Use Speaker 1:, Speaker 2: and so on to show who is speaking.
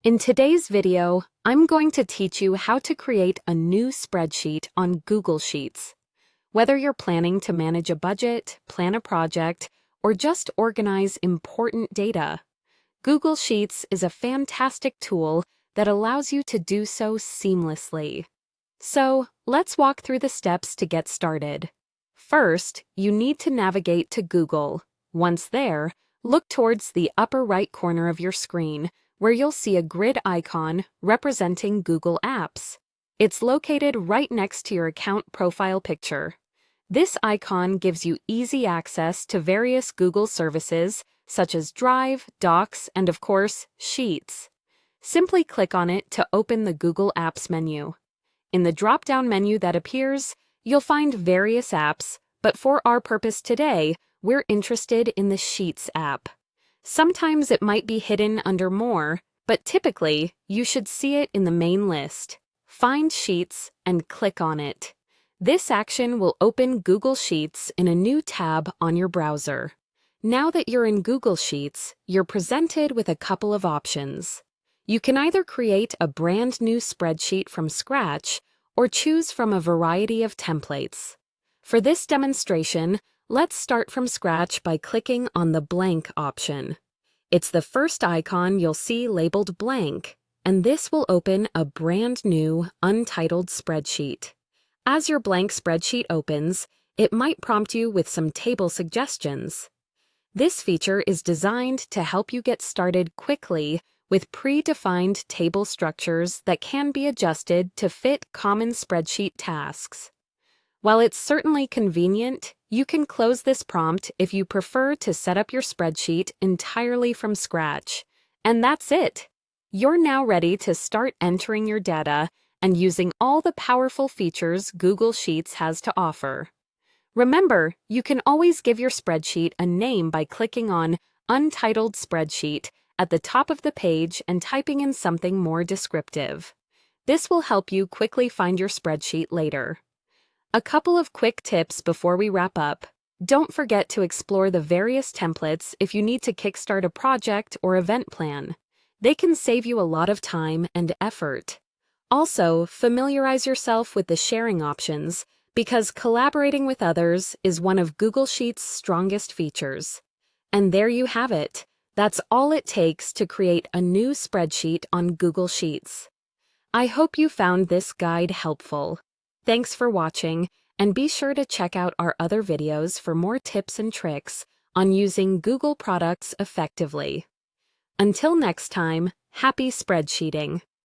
Speaker 1: In today's video, I'm going to teach you how to create a new spreadsheet on Google Sheets. Whether you're planning to manage a budget, plan a project, or just organize important data, Google Sheets is a fantastic tool that allows you to do so seamlessly. So, let's walk through the steps to get started. First, you need to navigate to Google. Once there, look towards the upper right corner of your screen, where you'll see a grid icon representing Google Apps. It's located right next to your account profile picture. This icon gives you easy access to various Google services such as Drive, Docs, and of course, Sheets. Simply click on it to open the Google Apps menu. In the drop-down menu that appears, you'll find various apps, but for our purpose today, we're interested in the Sheets app. Sometimes it might be hidden under More, but typically, you should see it in the main list. Find Sheets and click on it. This action will open Google Sheets in a new tab on your browser. Now that you're in Google Sheets, you're presented with a couple of options. You can either create a brand new spreadsheet from scratch or choose from a variety of templates. For this demonstration, let's start from scratch by clicking on the blank option. It's the first icon you'll see labeled blank, and this will open a brand new, untitled spreadsheet. As your blank spreadsheet opens, it might prompt you with some table suggestions. This feature is designed to help you get started quickly with predefined table structures that can be adjusted to fit common spreadsheet tasks. While it's certainly convenient, you can close this prompt if you prefer to set up your spreadsheet entirely from scratch. And that's it! You're now ready to start entering your data and using all the powerful features Google Sheets has to offer. Remember, you can always give your spreadsheet a name by clicking on Untitled Spreadsheet at the top of the page and typing in something more descriptive. This will help you quickly find your spreadsheet later. A couple of quick tips before we wrap up. Don't forget to explore the various templates if you need to kickstart a project or event plan. They can save you a lot of time and effort. Also, familiarize yourself with the sharing options because collaborating with others is one of Google Sheets' strongest features. And there you have it. That's all it takes to create a new spreadsheet on Google Sheets. I hope you found this guide helpful. Thanks for watching, and be sure to check out our other videos for more tips and tricks on using Google products effectively. Until next time, happy spreadsheeting!